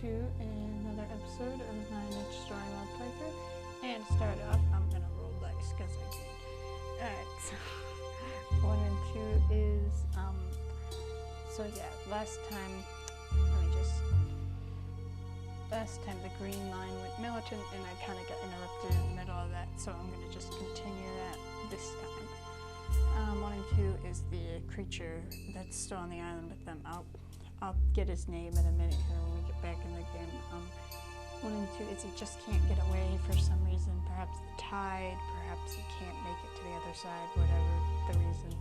to another episode of my next Storymode playthrough. And to start off, I'm gonna roll dice because I can. Alright, so 1 and 2 is so yeah, last time the green line went militant and I kinda got interrupted in the middle of that, so I'm gonna just continue that this time. 1 and 2 is the creature that's still on the island with them. I'll get his name in a minute here when we get back in the game. 1 and 2 is he just can't get away for some reason. Perhaps the tide, perhaps he can't make it to the other side, whatever the reason.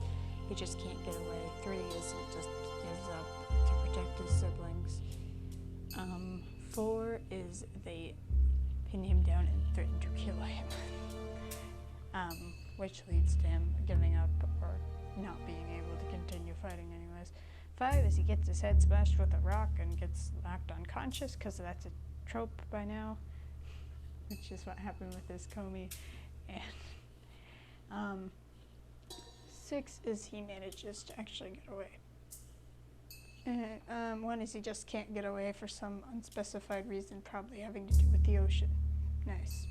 He just can't get away. 3 is he just gives up to protect his siblings. 4 is they pin him down and threaten to kill him. Which leads to him giving up or not being able to continue fighting anyways. 5 is he gets his head smashed with a rock and gets knocked unconscious, because that's a trope by now, which is what happened with his Comey. And 6 is he manages to actually get away. And 1 is he just can't get away for some unspecified reason, probably having to do with the ocean. Nice.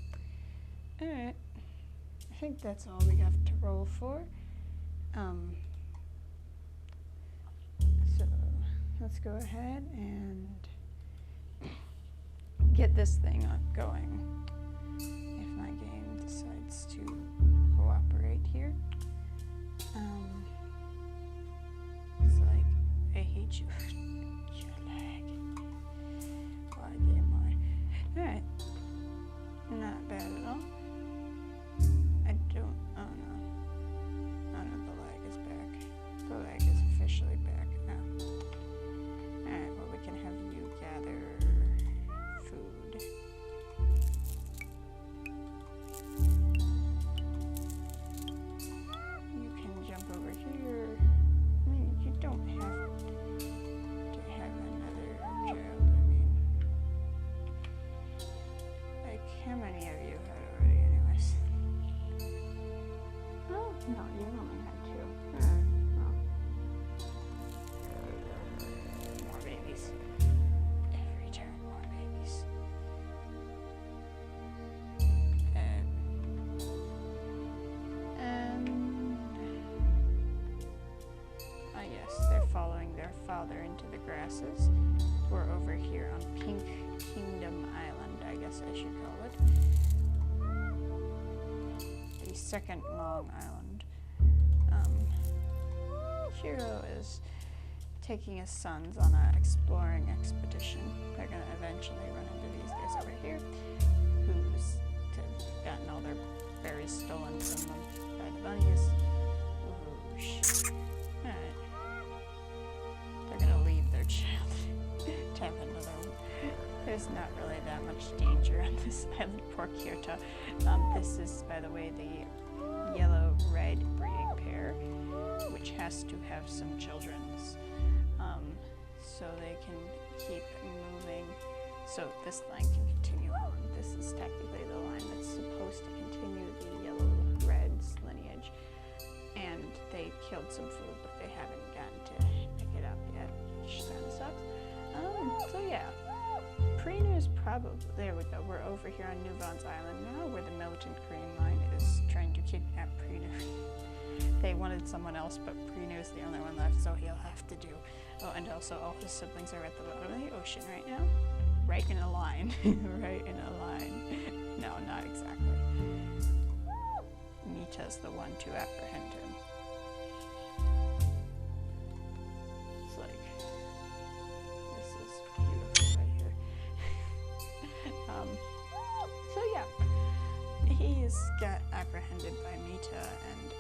Alright. I think that's all we have to roll for. So let's go ahead and get this thing going. If my game decides to cooperate here. It's like, I hate you. You lag. Why game why? Alright. Not bad at all. Oh no, the lag is back. The lag is officially back now. Alright, well we can have you gather food. You can jump over here. I mean, you don't have to have another child. I mean, like, how many of you had already anyways? Oh, no, you only had 2. Alright, well. More babies. Every turn, more babies. Yes, they're following their father into the grasses. We're over here on Pink Kingdom Island, I guess I should call it. The second long island. Hiro is taking his sons on an exploring expedition. They're going to eventually run into these guys over here, who's gotten all their berries stolen from them by the bunnies. Ooh, shit. Alright. They're going to leave their child to have another one. There's not really that much danger on this island. Poor Kyoto. This is, by the way, the yellow-red breeding pair, which has to have some children, so they can keep moving. So this line can continue on. This is technically the line that's supposed to continue the yellow-red's lineage. And they killed some food, but they haven't gotten to pick it up yet, which kind of sucks. So yeah. Prinu's probably, there we go, we're over here on Nuvan's island now, where the militant green line is trying to kidnap Prinu. They wanted someone else, but Prinu's the only one left, so he'll have to do. Oh, and also all his siblings are at the bottom of the ocean right now. Right in a line. Right in a line. No, not exactly. Mita's the one to apprehend him. It's like, this is beautiful right here. So yeah, he's got apprehended by Mita, and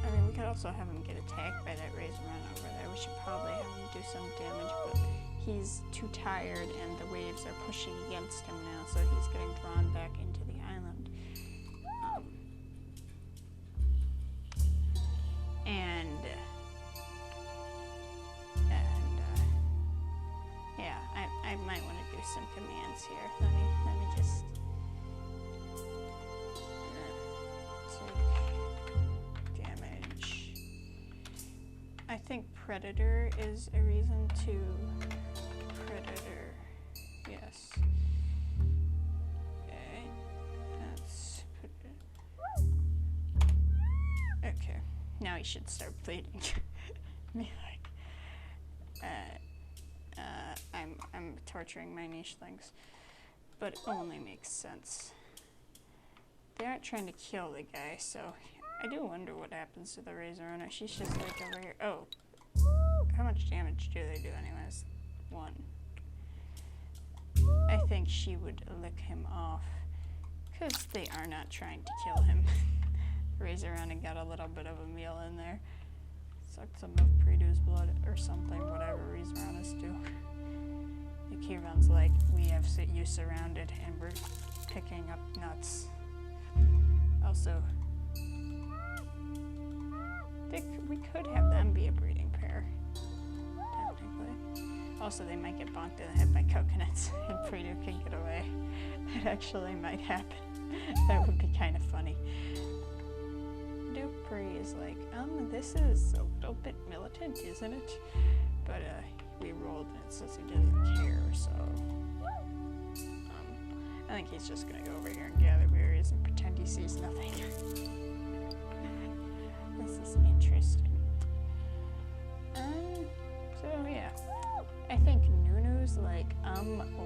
I mean, we could also have him get attacked by that razor run over there. We should probably have him do some damage, but he's too tired and the waves are pushing against him now, so he's getting drawn back into the island. Yeah, I might want to do some commands here. Let me just take damage. I think Predator is a reason to Predator. now he should start bleeding. Be like, I'm torturing my nichelings, but it only makes sense. They aren't trying to kill the guy, so I do wonder what happens to the Razorona. She's just like over here. Oh, how much damage do they do anyways? 1. I think she would lick him off, because they are not trying to kill him. Razorona got a little bit of a meal in there. Sucked some of Prinu's blood or something, whatever Razoronas do. Nokirvan's like, we have you surrounded and we're picking up nuts. Also, we could have them be a breeding pair, technically. Also, they might get bonked in the head by coconuts and Prinu can get away. That actually might happen. That would be kind of funny. Dupree is like, this is a little bit militant, isn't it? But we rolled and it says he doesn't care, so I think he's just gonna go over here and gather berries and pretend he sees nothing. This is interesting. So yeah, I think Nuno's like,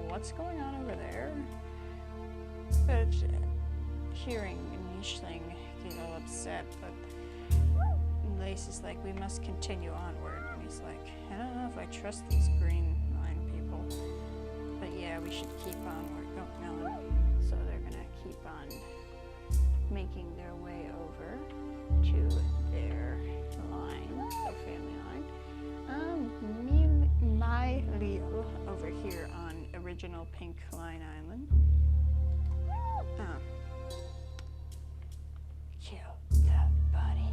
what's going on over there? But hearing Nicheling get all upset, but Lais is like, we must continue onward. And he's like, I don't know if I trust these green line people, but yeah, we should keep onward. Oh, no. So they're gonna keep on making their way over to their line, their family line. Miisla over here on original Pink Line Island. Kill the bunny.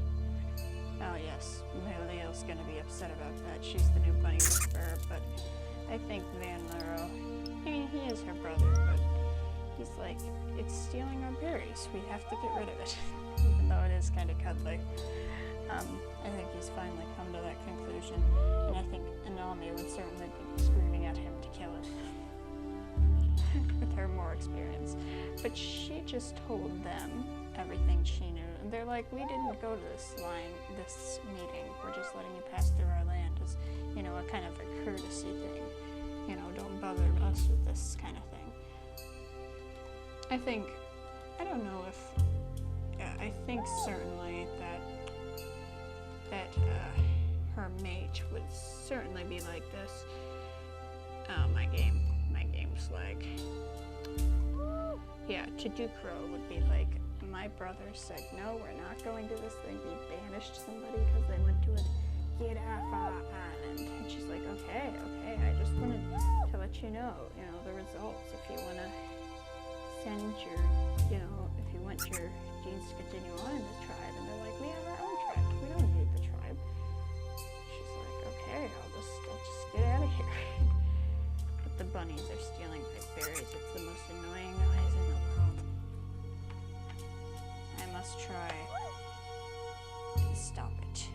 Oh yes, Miisla's gonna be upset about that. She's the new bunny whisperer, but I think Van Lero, he is her brother, but he's like, it's stealing our berries. We have to get rid of it, even though it is kind of cuddly. I think he's finally come to that conclusion, and I think Anami would certainly be screaming at him to kill it with her more experience. But she just told them everything she knew, and they're like, we didn't go to this meeting. We're just letting you pass through our land as, you know, a kind of a courtesy thing. You know, don't bother us with this kind of thing. I don't know if, I think certainly that her mate would certainly be like this. My game's like, yeah, to do Crow would be like, my brother said, no, we're not going to this thing. He banished somebody because they went to a get off our island. And she's like, okay, I just wanted to let you know, the results. If you want to send your, if you want your genes to continue on in this tribe. And they're like, we have our own tribe. We don't need the tribe. She's like, okay, I'll just get out of here. But the bunnies are stealing my berries. It's the most annoying noise in the world. I must try to stop it.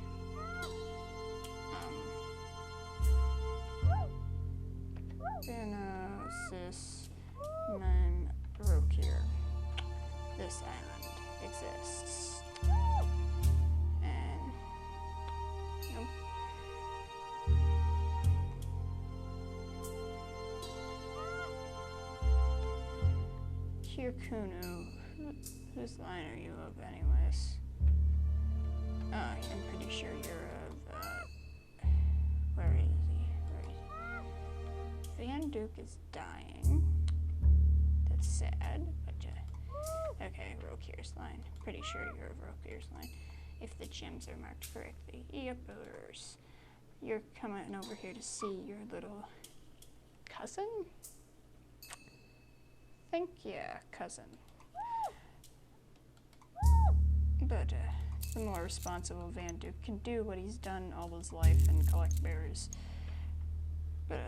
Rokir. This island exists. And nope. Kunu, whose line are you of anyways? I'm pretty sure you're of, where is he? Van Duke is dying. That's sad, but, okay, Rokir's line. Pretty sure you're of Rokir's line. If the gems are marked correctly. Yippers. You're coming over here to see your little cousin? Think, yeah, cousin. But, the more responsible Van Duke can do what he's done all his life and collect berries. But,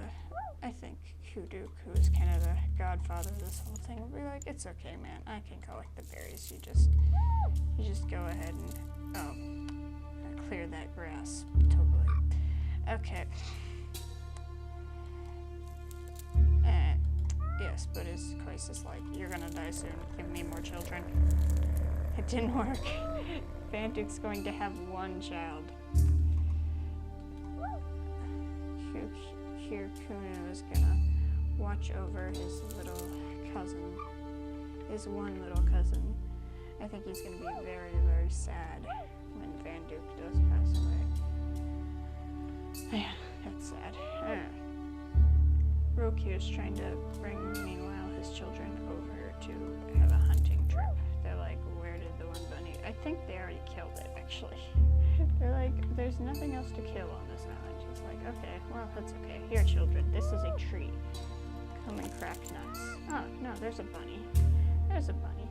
I think Kuduk, who is kind of the godfather of this whole thing, will be like, it's okay, man, I can collect the berries. You just go ahead and, clear that grass. Totally. Okay. Yes, but his choice is like, you're gonna die soon. Give me more children. It didn't work. Vanduk's going to have one child. Here Kuno is gonna watch over his little cousin. His one little cousin. I think he's gonna be very, very sad when Vanduk does pass away. Yeah, that's sad. Rokir is trying to bring, meanwhile, his children over to have a hunting trip. They're like, where did the one bunny? I think they already killed it, actually. They're like, there's nothing else to kill on this island. He's like, okay, well, that's okay. Here, children, this is a tree. Come and crack nuts. Oh, no, there's a bunny. There's a bunny.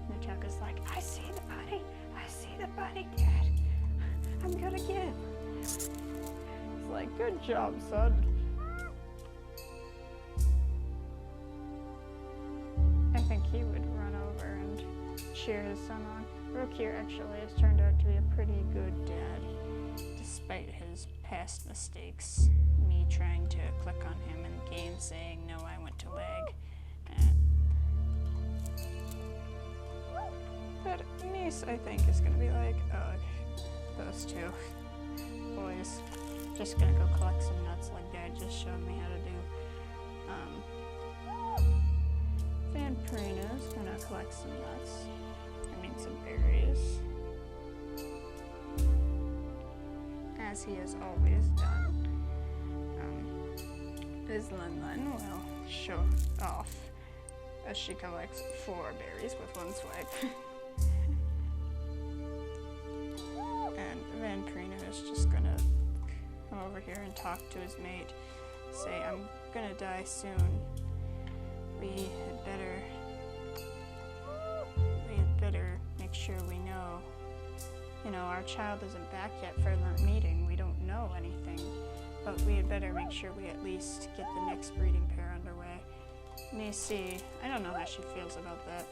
Nutaka's like, I see the bunny. I see the bunny, Dad. I'm gonna get him. He's like, good job, son. I think he would run over and cheer his son on. Rokir actually has turned out to be a pretty good dad, despite his past mistakes. Me trying to click on him in game saying, no, I went to lag. But Miis, I think, is going to be like, oh, those two boys. Just going to go collect some nuts like Dad just showed me how to do. Prinu is going to collect some nuts. I mean, some berries. As he has always done. Island will show off as she collects 4 berries with one swipe. And Prinu is just gonna come over here and talk to his mate. Say, I'm gonna die soon. We had better make sure we know. You know, our child isn't back yet for the meeting. We don't know anything. But we had better make sure we at least get the next breeding pair underway. Miisla, I don't know how she feels about that,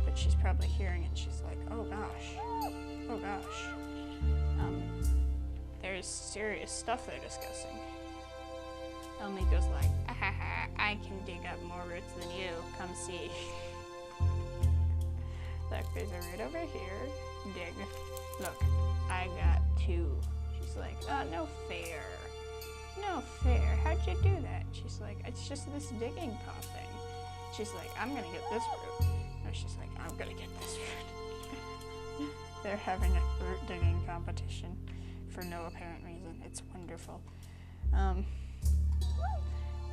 but she's probably hearing it. She's like, oh gosh. Oh gosh. There's serious stuff they're discussing. Elmiko's like, ahaha, I can dig up more roots than you. Come see. Look, there's a root over here. Dig. Look, I got 2. She's like, oh, no fair. No fair. How'd you do that? She's like, it's just this digging paw thing. She's like, I'm gonna get this root. No, she's like, I'm gonna get this root. They're having a root digging competition for no apparent reason. It's wonderful.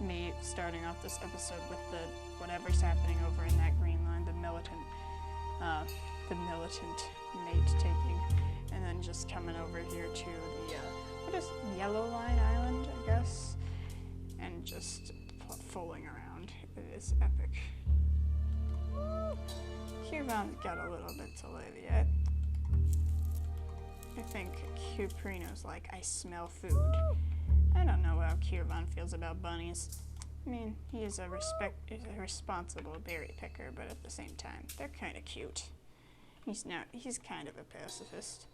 Me starting off this episode with the whatever's happening over in that green line, the militant mate taking, and then just coming over here to the what is Yellow Line Island, I guess, and just fooling around. It is epic. Kirvan's got a little bit to live yet. I think Prino's like, I smell food. I don't know how Kirvan feels about bunnies. I mean, he's a responsible berry picker, but at the same time, they're kind of cute. He's kind of a pacifist.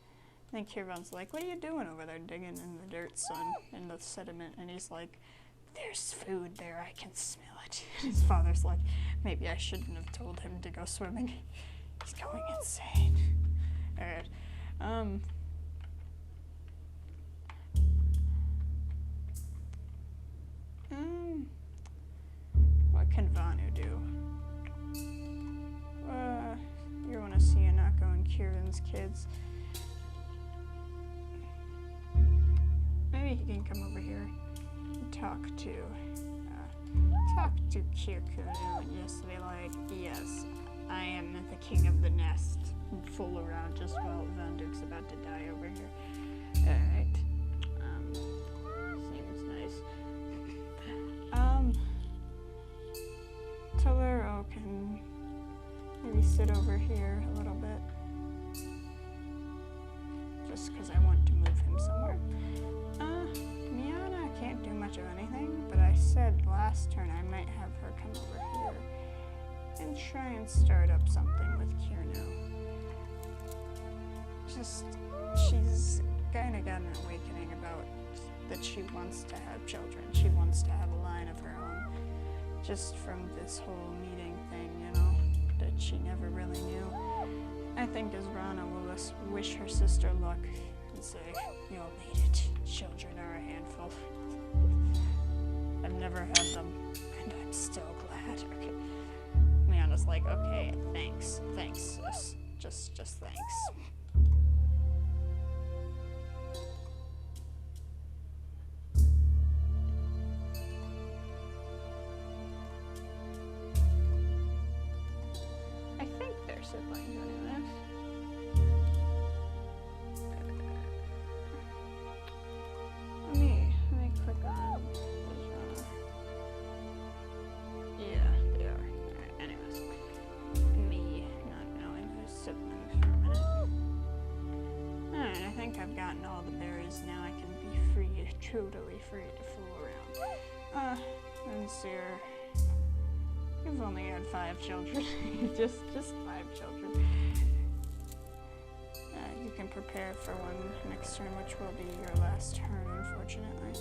I think Kirvan's like, what are you doing over there digging in the dirt, son, in the sediment? And he's like, there's food there, I can smell it. And his father's like, maybe I shouldn't have told him to go swimming. He's going insane. Alright, what can Vanu do? You want to see Anako and Kieran's kids? Maybe he can come over here and talk to Kirkunu and just be like, yes, I am the king of the nest, and fool around just while Vanduk's about to die over here. Alright. Seems nice. Tolero can maybe sit over here a little bit. Just because I want to move him somewhere. Miana can't do much of anything, but I said last turn I might have her come over here and try and start up something with Kirno. She's kind of got an awakening about that she wants to have children. She wants to have a line of her own. Just from this whole meeting thing, you know, that she never really knew. I think as Rana will wish her sister luck and say, "You'll need it. Children are a handful. I've never had them, and I'm still glad." Okay. Leanna's like, "Okay, thanks, sis. Just thanks." I think they're siblings anyway. Let me click on this one. Yeah, they are. Alright, anyways. Me not knowing who's siblings for a minute. Alright, I think I've gotten all the berries now. I can be free, totally free to fool around. And Seer, you've only had 5 children. just 5 children. You can prepare for one next turn, which will be your last turn, unfortunately.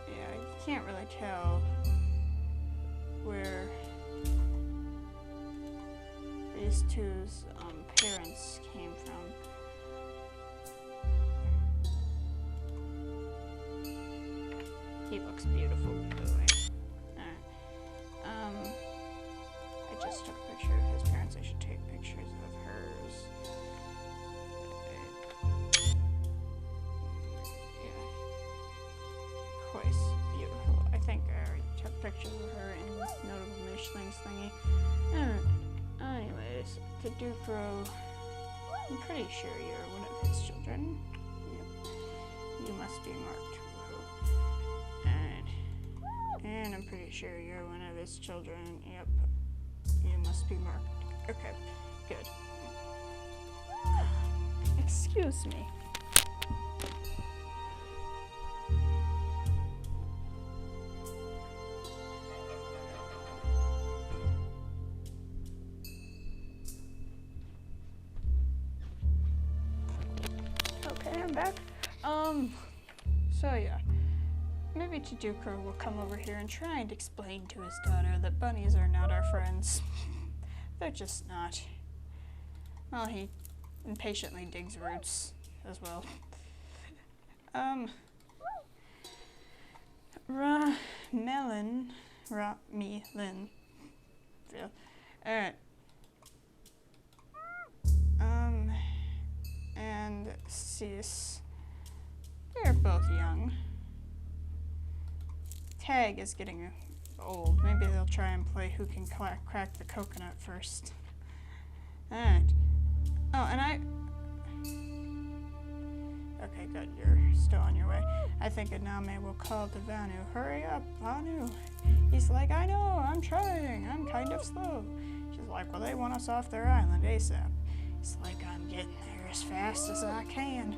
Yeah, you can't really tell where these two's parents came from. He looks beautiful, by the way. Alright. I just took a picture of his parents. I should take pictures of hers. Yeah. Quite beautiful. I think I already took pictures of her in Notable Mishlings thingy. Anyways, to Ducro, I'm pretty sure you're one of his children. Yep. You must be marked. And I'm pretty sure you're one of his children. Yep. You must be marked. Okay, good. Excuse me. Okay, I'm back. So yeah. Maybe Chiduko will come over here and try and explain to his daughter that bunnies are not our friends. They're just not. Well, he impatiently digs roots as well. Melon. Feel. Alright. And Sis. They're both young. Tag is getting old. Maybe they'll try and play who can crack the coconut first. Alright. Oh, and okay, good. You're still on your way. I think Aname will call to Vanu. Hurry up, Vanu. He's like, I know, I'm trying. I'm kind of slow. She's like, well, they want us off their island ASAP. He's like, I'm getting there as fast as I can.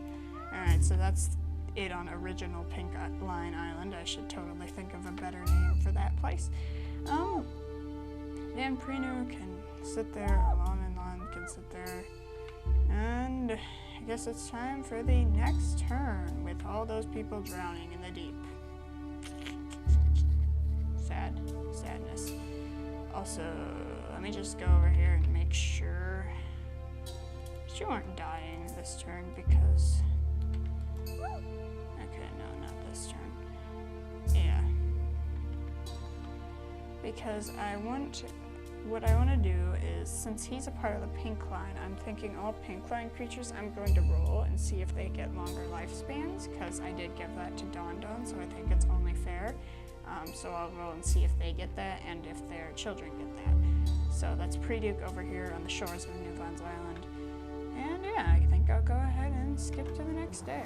Alright, so that's it on original Pink Line Island. I should totally think of a better name for that place. Then Prinu can sit there, Alon and Lon can sit there, and I guess it's time for the next turn with all those people drowning in the deep. Sadness. Also, let me just go over here and make sure that you aren't dying this turn because this turn. Yeah. Because what I want to do is, since he's a part of the Pink Line, I'm thinking all Pink Line creatures I'm going to roll and see if they get longer lifespans, because I did give that to Don, so I think it's only fair. So I'll roll and see if they get that, and if their children get that. So that's Pre-Duke over here on the shores of Newfoundland's Island. And yeah, I think I'll go ahead and skip to the next day.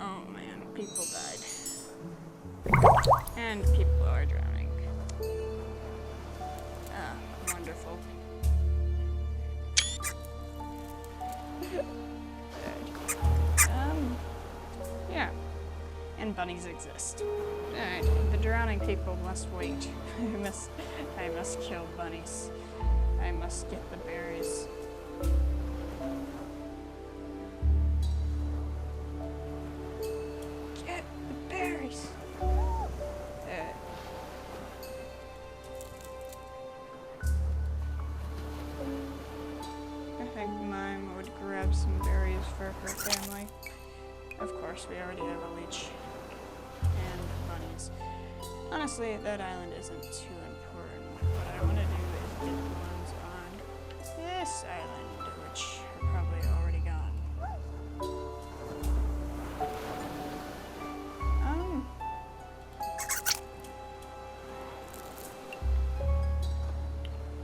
Oh man, people died. And people are drowning. Ah, wonderful. Yeah. And bunnies exist. Alright, the drowning people must wait. I must kill bunnies. I must get the berries. Get the berries. think Mime would grab some berries for her family. Of course, we already have a leech and bunnies. Honestly, that island isn't too important. What I want to do is get the ones on this island, which are probably already gone.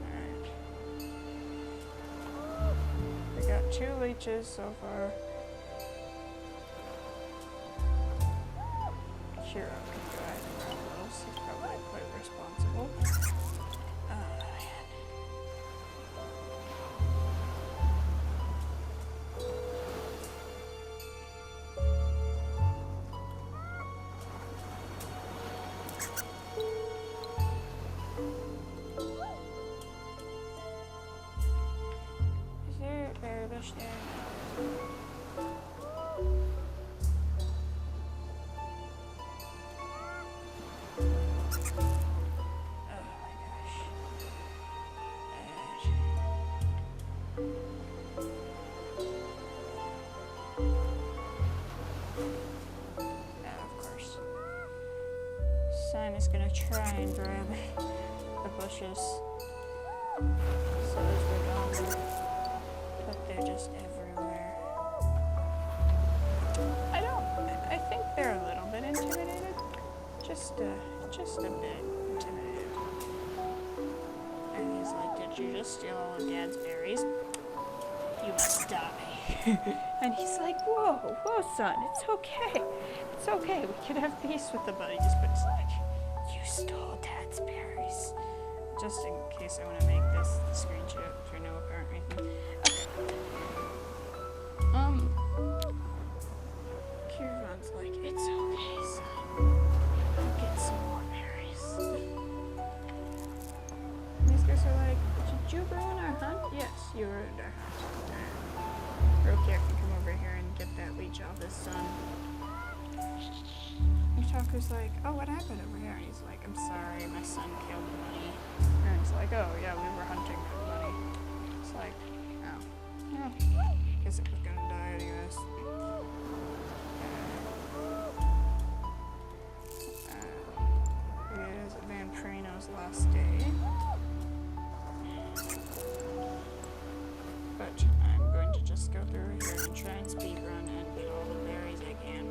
Alright. We got 2 leeches so far. Hero can drive around those. He's probably quite responsible. Oh, man. Is there a berry bush there? Is gonna try and grab the bushes. So those were gone, but they're just everywhere. I think they're a little bit intimidated. Just a bit intimidated. And he's like, did you just steal all of Dad's berries? You must die. And he's like, whoa, son, it's okay. It's okay, we can have peace with the buddies, but it's like, you stole Dad's berries. Just in case I want to make this the screenshot for no apparent reason. Okay. Kirvan's like, it's okay, son. I'll get some more berries. These guys are like, did you ruin our hunt? Yes, you ruined our hunt. Rokir can come over here and get that leech off his son. Taku's like, oh, what happened over here? And he's like, I'm sorry, my son killed the bunny. And he's like, oh, yeah, we were hunting for the bunny. It's like, oh, yeah, guess it was gonna die anyways. It is Van Prinu's last day. But I'm going to just go through here and try and speedrun and get all the berries I can.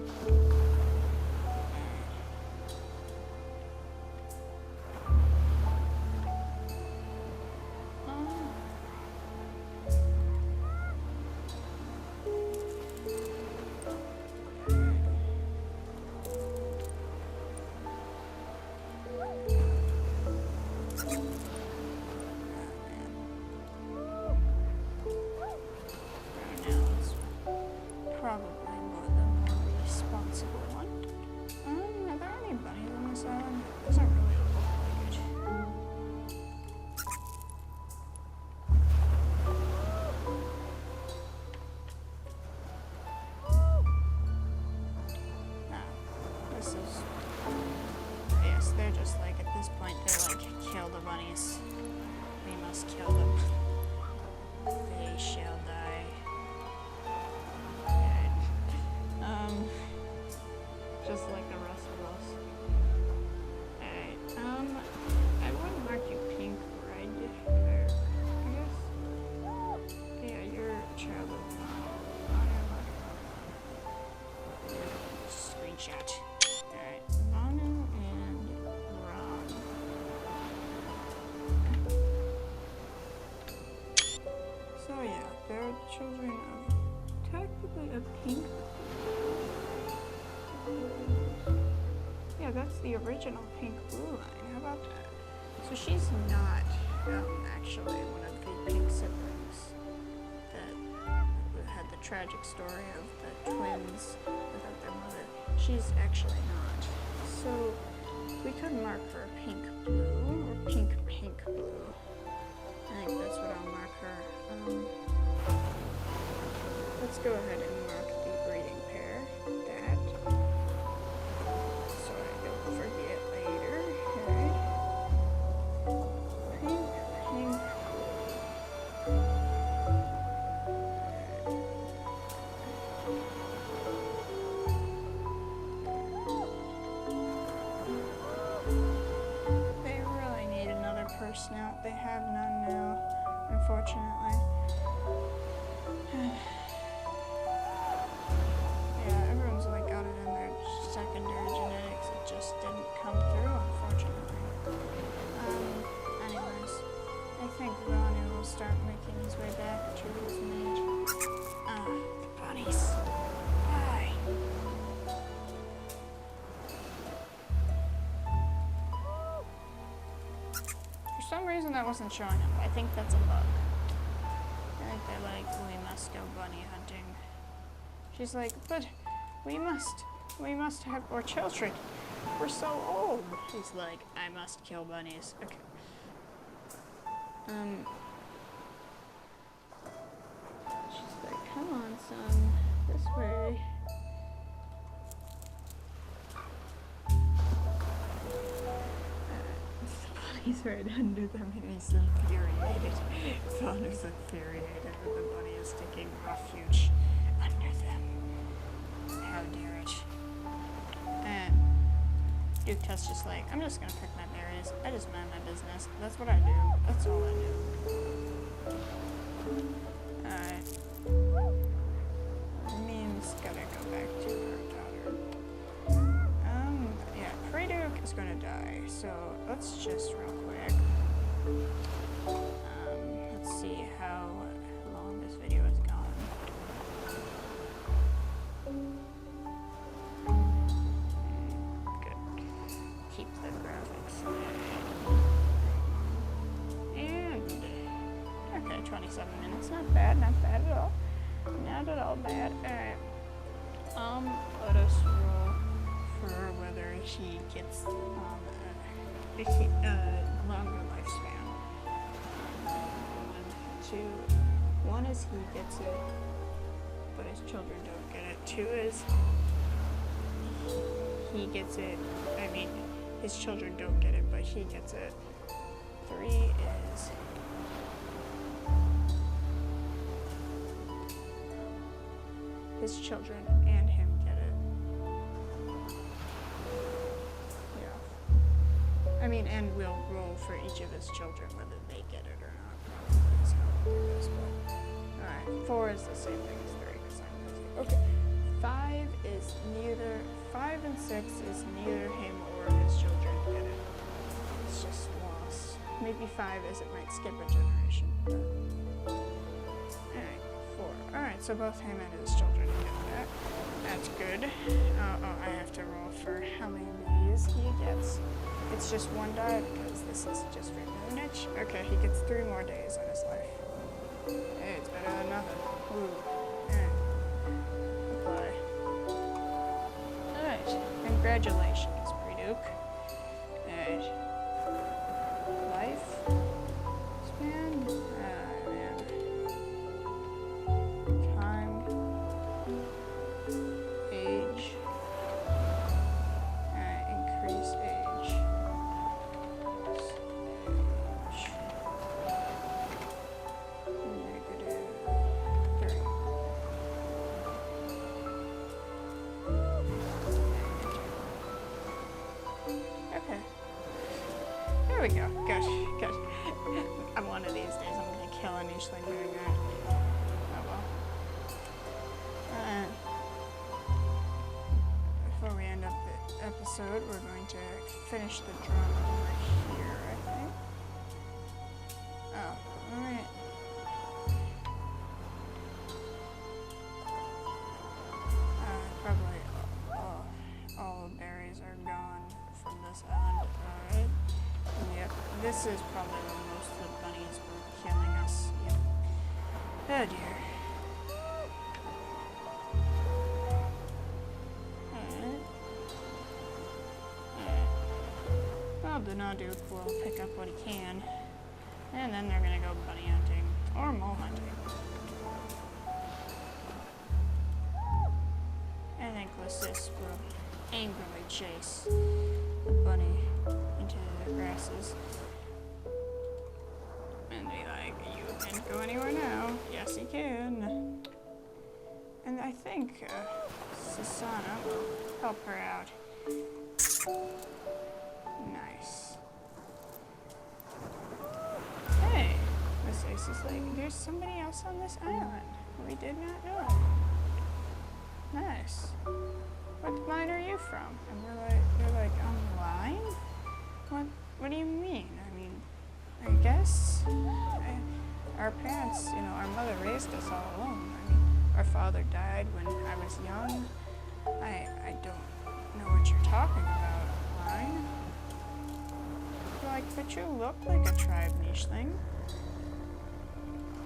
Probably more the more responsible one. Are there any bunnies on this island? Doesn't really look like it. This is... Yes, they're just like, at this point, they're like, kill the bunnies. We must kill them. They shall die. Just like the rest of us. Alright, I wouldn't mark you pink red, or, I guess. Yeah, you're a child of screenshot. Alright, Anu and Ron. So yeah, they're children of technically a pink. Yeah, that's the original pink blue line. How about that? So she's not actually one of the pink siblings that had the tragic story of the twins without their mother. She's actually not. So we could mark her pink blue or pink blue. I think that's what I'll mark her. Let's go ahead and mark the breeding pair. That. So I don't forget later. Alright. Pink. wasn't showing up. I think that's a bug. I think they're like, we must go bunny hunting. She's like, but we must have more children. We're so old. He's like, I must kill bunnies. Okay. She's like, come on, son. This way. The bunny's right under them and he's infuriated. Father's infuriated that the bunny is taking refuge under them. How dare it. And Duke's just like, I'm just gonna pick my berries. I just mind my business. That's what I do. That's all I do. Alright. Meme's gotta go back to her daughter. Yeah, Prinu is gonna die, so let's just real quick. Let's see how long this video has gone. Keep the graphics. And okay, 27 minutes. Not bad at all. Not at all bad. Alright. Let us roll for whether he gets a longer lifespan. 1, 2. 1 is he gets it, but his children don't get it. 2 is he gets it. I mean, his children don't get it, but he gets it. 3 is his children and him get it. Yeah. I mean, and we'll roll for each of his children whether they get it or not. Probably is how we'll do this, but alright. 4 is the same thing as 3 because I'm busy. Okay. 5 is neither. 5 and 6 is neither him or his children get it. It's just lost. Maybe 5 is it might skip a generation. Alright, 4. Alright, so both him and his children get that. That's good. Oh, I have to roll for how many days he gets. It's just 1 die because this is just for Nuno. Okay, he gets 3 more days in his life. Hey, it's better than nothing. Ooh. Alright. Alright, congratulations, Prinu. Alright. Life span? Man. Time. Age. Increase age. -3. Okay. There we go. Good. One of these days I'm going to kill an Island doing that. Oh well. Before we end up the episode, we're going to finish the drama over here, I think. Oh, alright. Probably all the berries are gone from this island. Alright. Yep, this is probably where most of the bunnies were killing us. Yep. Oh dear. Well, the Duke will pick up what he can. And then they're gonna go bunny hunting. Or mole hunting. I think Lais will angrily chase the bunny into the grasses. And be like, you can't go anywhere now. Yes, he can. And I think Susanna will help her out. Nice. Hey, Miss Ace is like, there's somebody else on this island. We did not know. Nice. What line are you from? And they're like, line? What do you mean? I mean, I guess our parents, our mother raised us all alone. I mean, our father died when I was young. I don't know what you're talking about, line. They're like, but you look like a tribe nicheling.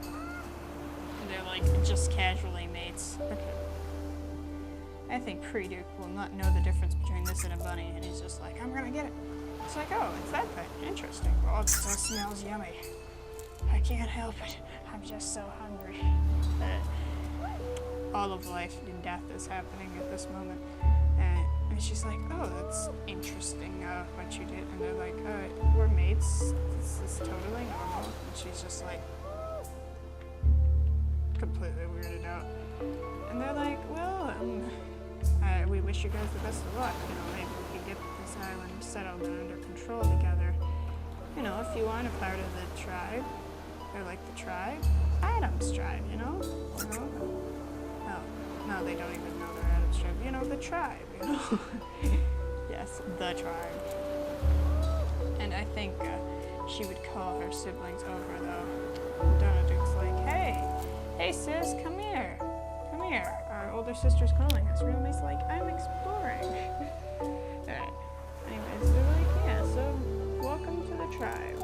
And they're like, just casually mates. Okay. I think Prinu will not know the difference between this and a bunny, and he's just like, I'm gonna get it. It's like, oh, it's that thing. Interesting. Oh, it still smells yummy. I can't help it. I'm just so hungry. All of life and death is happening at this moment. And she's like, oh, that's interesting what you did. And they're like, we're mates. This is totally normal. And she's just like, completely weirded out. And they're like, well, we wish you guys the best of luck. You know, maybe we could get this island settled and under control together. You know, if you aren't a part of the tribe, or like the tribe, Adam's tribe, you know? No, they don't even know they're Adam's tribe. You know, the tribe, you know? Yes, the tribe. And I think she would call her siblings over, though. Donald's like, hey sis, come here. Our older sister's calling us. Rumi's like, I'm exploring. Alright. Anyways, they're like, yeah, so welcome to the tribe.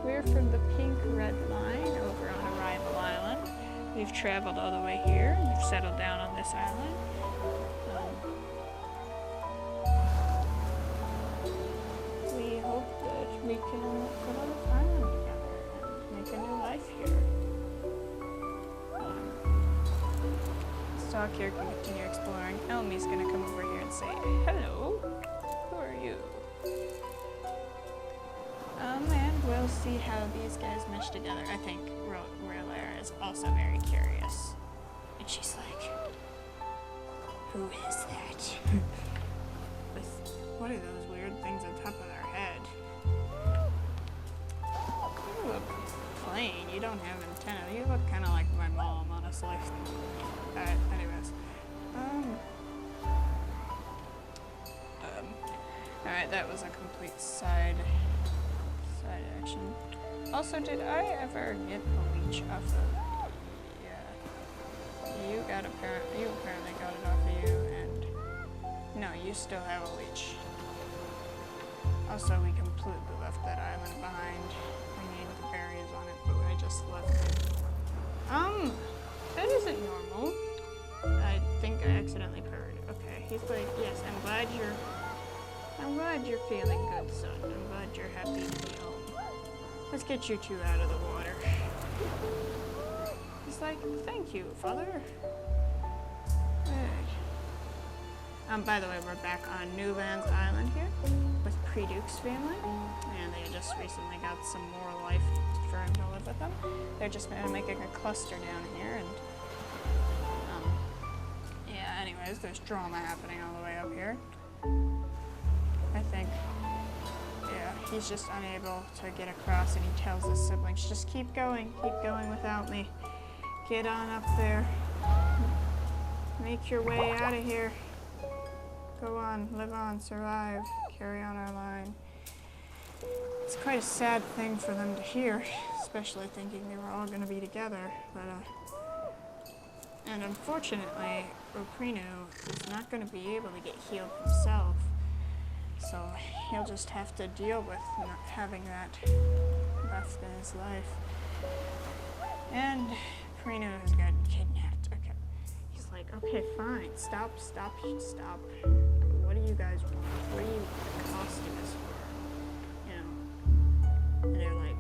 We're from the pink-red line over on Arrival Island. We've traveled all the way here. We've settled down on this island. We hope that we can put on this island together and make a new life here. Rokir can continue exploring. Elmi's gonna come over here and say, hello, who are you? And we'll see how these guys mesh together. I think Rokir is also very curious. And she's like, who is that? What are those weird things on top of their head? You look plain. You don't have antenna. You look kind of like my mom, honestly. Alright, anyways. Alright, that was a complete side action. Also, did I ever get a leech off of... Yeah. You apparently got it off of you, and... No, you still have a leech. Also, we completely left that island behind. We need the berries on it, but I just left it. That isn't normal. I think I accidentally purred. Okay, he's like, yes, I'm glad you're feeling good, son. I'm glad you're happy to be home. Let's get you two out of the water. He's like, thank you, father. Good. By the way, we're back on Newland's Island here with Prinu's family, and they just recently got some more life for him to live with them. They're just making a cluster down here, and yeah, anyways, there's drama happening all the way up here. I think, yeah, he's just unable to get across, and he tells his siblings, just keep going without me. Get on up there. Make your way out of here. Go on, live on, survive, carry on our line. It's quite a sad thing for them to hear, especially thinking they were all going to be together. But and unfortunately, Prinu is not going to be able to get healed himself, so he'll just have to deal with not having that left in his life. And Prinu has gotten kidnapped. Okay. He's like, okay, fine, stop. What do you guys want? What are you costing us for? You know? And they're like,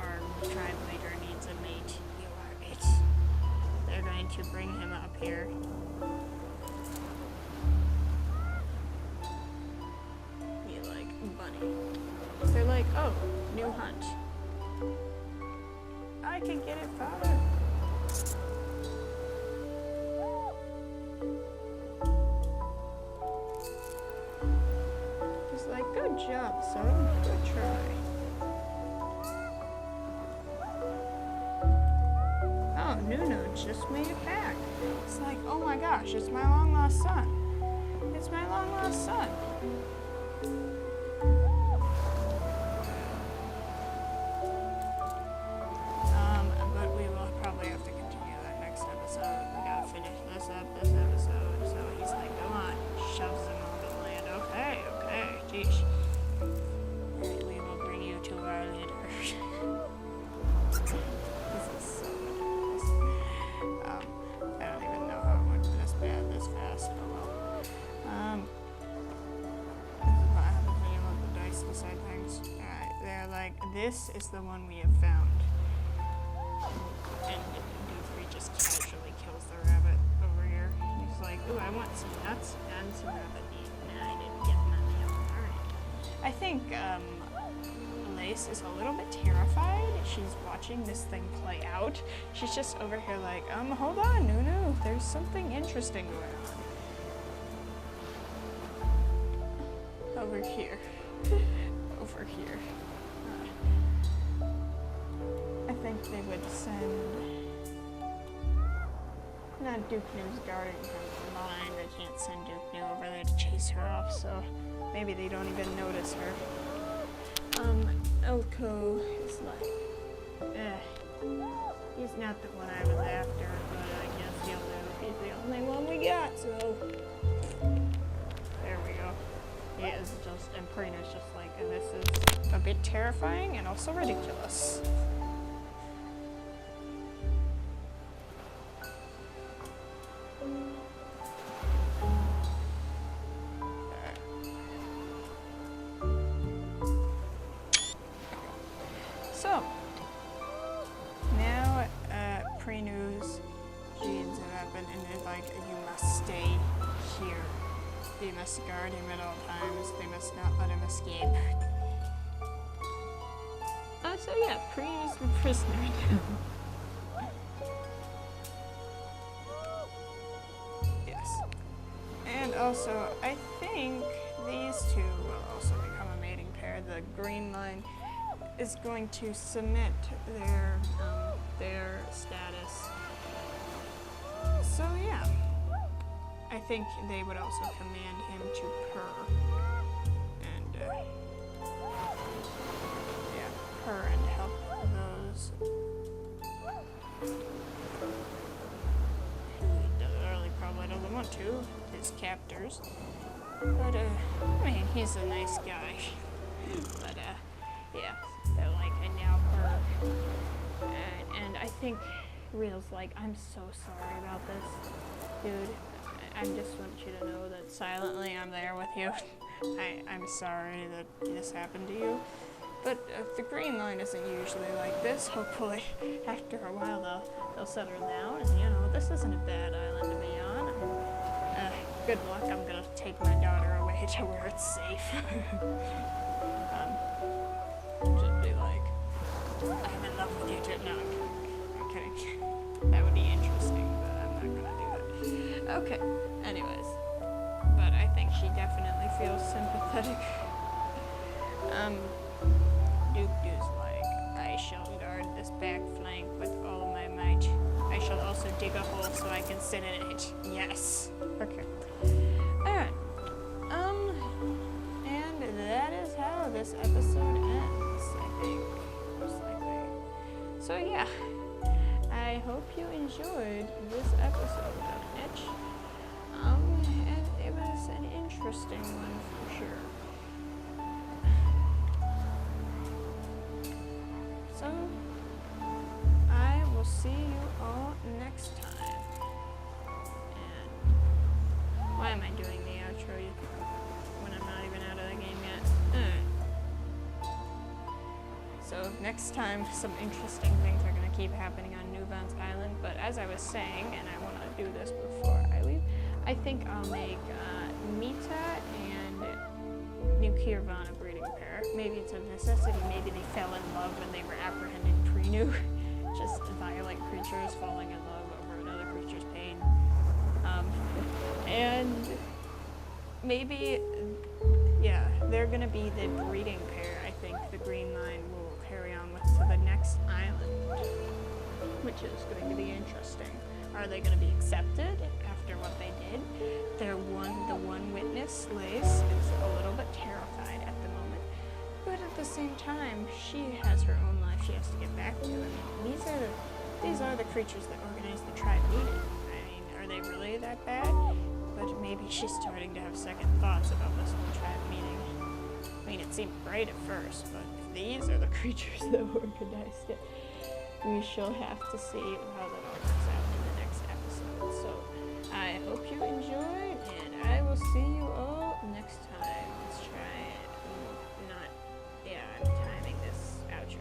our tribe leader needs a mate. You are it. They're going to bring him up here. You like bunny. They're like, oh, new hunt. I can get it, father. He's like, good job, son. Good try. Oh, Nuno just made it back. It's like, oh my gosh, it's my long lost son. It's my long lost son. But we will probably have to continue that next episode. We gotta finish this episode. So he's like, go on. Shoves him onto the land. Okay, geez. this is the one we have found. And Doofree just casually kills the rabbit over here. He's like, ooh, I want some nuts and some rabbit meat. Nah, I didn't get none of them. Alright. I think, Lais is a little bit terrified. She's watching this thing play out. She's just over here like, hold on, Nuno. There's something interesting going on. Over here. Over here. I think they would send... Not Duke Nu's guarding her from behind. They can't send Duke Nu over there to chase her off, so maybe they don't even notice her. Elko is like, he's not the one I was after, but I guess he'll do. He's the only one we got, so there we go. He is just, and Prinu's just like, and this is a bit terrifying and also ridiculous. So, now Prinu's genes have happened, and they're like, you must stay here. They must guard him at all times. They must not let him escape. So yeah, Prinu's the prisoner now. Yes. And also, I think these two will also become a mating pair. The green line is going to cement their status. So yeah, I think they would also command him to purr, and yeah, purr and help those who really probably doesn't want to, his captors. But I mean, he's a nice guy. But yeah. They're like, and now her. And I think Real's like, I'm so sorry about this, dude. I just want you to know that silently I'm there with you. I'm sorry that this happened to you. But the green line isn't usually like this. Hopefully, after a while, they'll settle down. And you know, this isn't a bad island to be on. Good luck. I'm gonna take my daughter away to where it's safe. Just be like, I'm in love with you too. No, I'm kidding. That would be interesting, but I'm not gonna do that. Okay, anyways. But I think she definitely feels sympathetic. Duke's like, I shall guard this back flank with all my might. I shall also dig a hole so I can sit in it. Yes. Okay. Alright. And that is how this episode ends, I think. Most likely. So yeah. I hope you enjoyed this episode of Itch. And it was an interesting one for sure. So, I will see you all next time. And why am I doing the outro when I'm not even out of the game yet? So next time, some interesting things are going to keep happening on Nuvan's Island. But as I was saying, and I want to do this before I leave, I think I'll make Mita and Nokirvan a breeding pair. Maybe it's a necessity. Maybe they fell in love when they were apprehended Prinu. Just violent creatures falling in love over another creature's pain. And maybe, yeah, they're going to be the breeding pair. I think the green line will carry on with to the next island, which is going to be interesting. Are they going to be accepted after what they did? The one witness, Lais, is a little bit terrified at the moment, but at the same time, she has her own life she has to get back to. I mean, these are the creatures that organize the tribe meeting. I mean, are they really that bad? But maybe she's starting to have second thoughts about this whole tribe meeting. I mean, it seemed great at first, but if these are the creatures that organized it, we shall have to see how that all works out in the next episode. So, I hope you enjoyed, and I will see you all next time. Let's try it. I'm timing this outro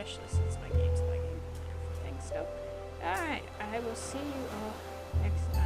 especially since my game's lagging and everything. So, alright, I will see you all next time.